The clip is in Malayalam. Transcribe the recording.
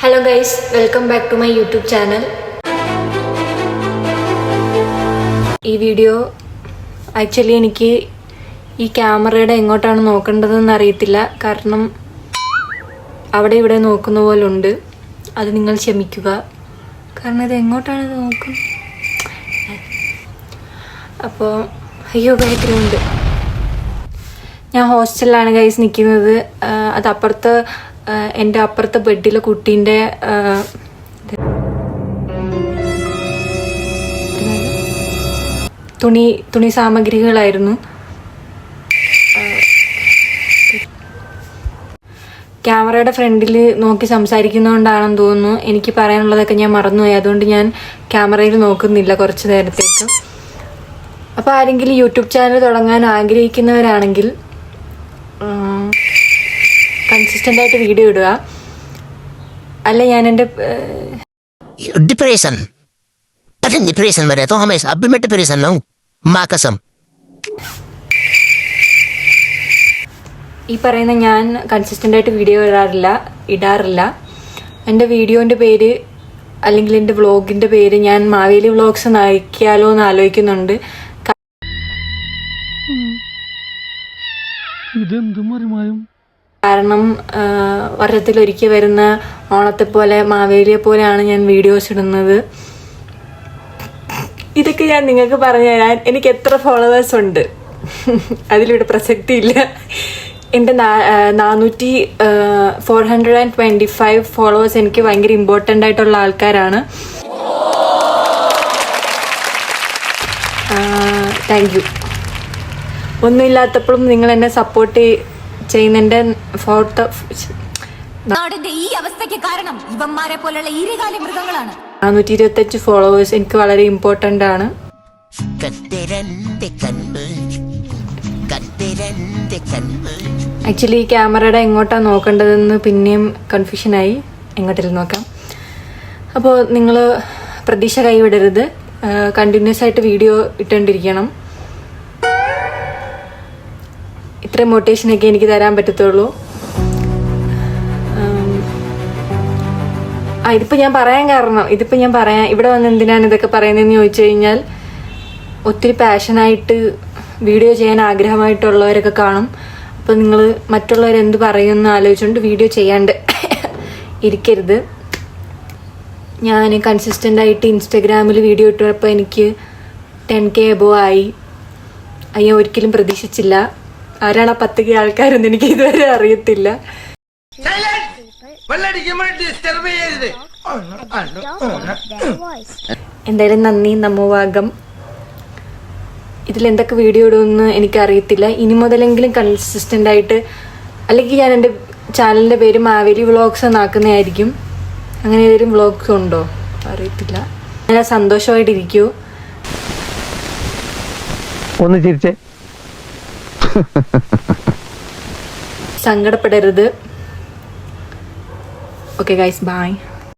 Hello guys, welcome back to my YouTube channel. ഈ വീഡിയോ ആക്ച്വലി എനിക്ക് ഈ ക്യാമറയുടെ എങ്ങോട്ടാണ് നോക്കേണ്ടതെന്ന് അറിയത്തില്ല. കാരണം അവിടെ ഇവിടെ നോക്കുന്ന പോലെ ഉണ്ട്. അത് നിങ്ങൾ ക്ഷമിക്കുക. കാരണം ഇത് എങ്ങോട്ടാണ് നോക്കുന്നത്. അപ്പോൾ അയ്യോ ബാക്ക്ഗ്രൗണ്ട്. ഞാൻ ഹോസ്റ്റലിലാണ് ഗൈസ് നിൽക്കുന്നത്. അത് അപ്പുറത്ത് എൻ്റെ അപ്പുറത്തെ ബെഡിലെ കുട്ടീൻ്റെ തുണി സാമഗ്രികളായിരുന്നു. ക്യാമറയുടെ ഫ്രണ്ടിൽ നോക്കി സംസാരിക്കുന്നതുകൊണ്ടാണെന്ന് തോന്നുന്നു എനിക്ക് പറയാനുള്ളതൊക്കെ ഞാൻ മറന്നുപോയി. അതുകൊണ്ട് ഞാൻ ക്യാമറയിൽ നോക്കുന്നില്ല കുറച്ച് നേരത്തേക്ക്. അപ്പോൾ ആരെങ്കിലും യൂട്യൂബ് ചാനൽ തുടങ്ങാൻ ആഗ്രഹിക്കുന്നവരാണെങ്കിൽ കൺസിസ്റ്റൻ്റ് ആയിട്ട് വീഡിയോ ഇടുക. അല്ല ഞാൻ എൻ്റെ डिप्रेशन डिप्रेशन में रहता हूँ हमेशा. अब भी मैं डिप्रेशन में हूँ, माँ कसम. ഈ പറയുന്ന ഞാൻ കൺസിസ്റ്റൻ്റ് ആയിട്ട് വീഡിയോ ഇടാറില്ല. എൻ്റെ വീഡിയോൻ്റെ പേര് അല്ലെങ്കിൽ എൻ്റെ വ്ളോഗിൻ്റെ പേര് ഞാൻ മാവേലി വ്ളോഗ്സ് നയിക്കാലോ എന്ന് ആലോചിക്കുന്നുണ്ട്. കാരണം വർഷത്തിലൊരിക്കൽ വരുന്ന ഓണത്തെ പോലെ മാവേലിയെ പോലെയാണ് ഞാൻ വീഡിയോസ് ഇടുന്നത്. ഇതൊക്കെ ഞാൻ നിങ്ങൾക്ക് പറഞ്ഞു തരാൻ എനിക്ക് എത്ര ഫോളോവേഴ്സ് ഉണ്ട് അതിലിവിടെ പ്രസക്തിയില്ല. എൻ്റെ 425 ഫോളോവേഴ്സ് എനിക്ക് ഭയങ്കര ഇമ്പോർട്ടൻ്റ് ആയിട്ടുള്ള ആൾക്കാരാണ്. Thank you. ഒന്നുമില്ലാത്തപ്പോഴും നിങ്ങൾ എന്നെ സപ്പോർട്ട് ചെയ്യുന്നതിൻ്റെ ഈ അവസ്ഥയ്ക്ക് കാരണം ഇവന്മാരെ പോലുള്ള ഈരകാല മൃഗങ്ങളാണ്. 425 ഫോളോവേഴ്സ് എനിക്ക് വളരെ ഇമ്പോർട്ടൻ്റ് ആണ്. ആക്ച്വലി ഈ ക്യാമറയുടെ എങ്ങോട്ടാണ് നോക്കേണ്ടതെന്ന് പിന്നെയും കൺഫ്യൂഷനായി. എങ്ങോട്ടെങ്കിലും നോക്കാം. അപ്പോൾ നിങ്ങൾ പ്രതീക്ഷ കൈവിടരുത്. കണ്ടിന്യൂസ് ആയിട്ട് വീഡിയോ ഇട്ടുകൊണ്ടിരിക്കണം. ഇത്രയും മോട്ടിവേഷനൊക്കെ എനിക്ക് തരാൻ പറ്റത്തുള്ളൂ. ഇതിപ്പോൾ ഞാൻ പറയാൻ ഇവിടെ വന്ന് എന്തിനാണ് ഇതൊക്കെ പറയുന്നതെന്ന് ചോദിച്ചു കഴിഞ്ഞാൽ ഒത്തിരി പാഷനായിട്ട് വീഡിയോ ചെയ്യാൻ ആഗ്രഹമായിട്ടുള്ളവരൊക്കെ കാണും. അപ്പോൾ നിങ്ങൾ മറ്റുള്ളവരെന്ത് പറയുമെന്ന് ആലോചിച്ചുകൊണ്ട് വീഡിയോ ചെയ്യാണ്ട് ഇരിക്കരുത്. ഞാൻ കൺസിസ്റ്റൻ്റായിട്ട് ഇൻസ്റ്റഗ്രാമിൽ വീഡിയോ ഇട്ടപ്പോൾ എനിക്ക് 10K എബോവ് ആയി. ഞാൻ ഒരിക്കലും പ്രതീക്ഷിച്ചില്ല. ആരാണ് ആ 10K ആൾക്കാരെന്ന് എനിക്ക് ഇതുവരെ അറിയത്തില്ല. എന്തായാലും നന്ദി, നമോവാകം. ഇതിലെന്തൊക്കെ വീഡിയോ ഇടുമെന്ന് എനിക്കറിയത്തില്ല. ഇനി മുതലെങ്കിലും കൺസിസ്റ്റൻ്റ് ആയിട്ട്, അല്ലെങ്കിൽ ഞാൻ എൻ്റെ ചാനലിൻ്റെ പേര് മാവേലി വ്ളോഗ്സ് എന്നാക്കുന്നതായിരിക്കും. അങ്ങനെ ഏതെങ്കിലും വ്ളോഗ്സ് ഉണ്ടോ അറിയത്തില്ല. ഞാൻ സന്തോഷമായിട്ടിരിക്കൂ. ഒന്ന് ചിരിച്ചേ. സങ്കടപ്പെടരുത്. Okay guys, by.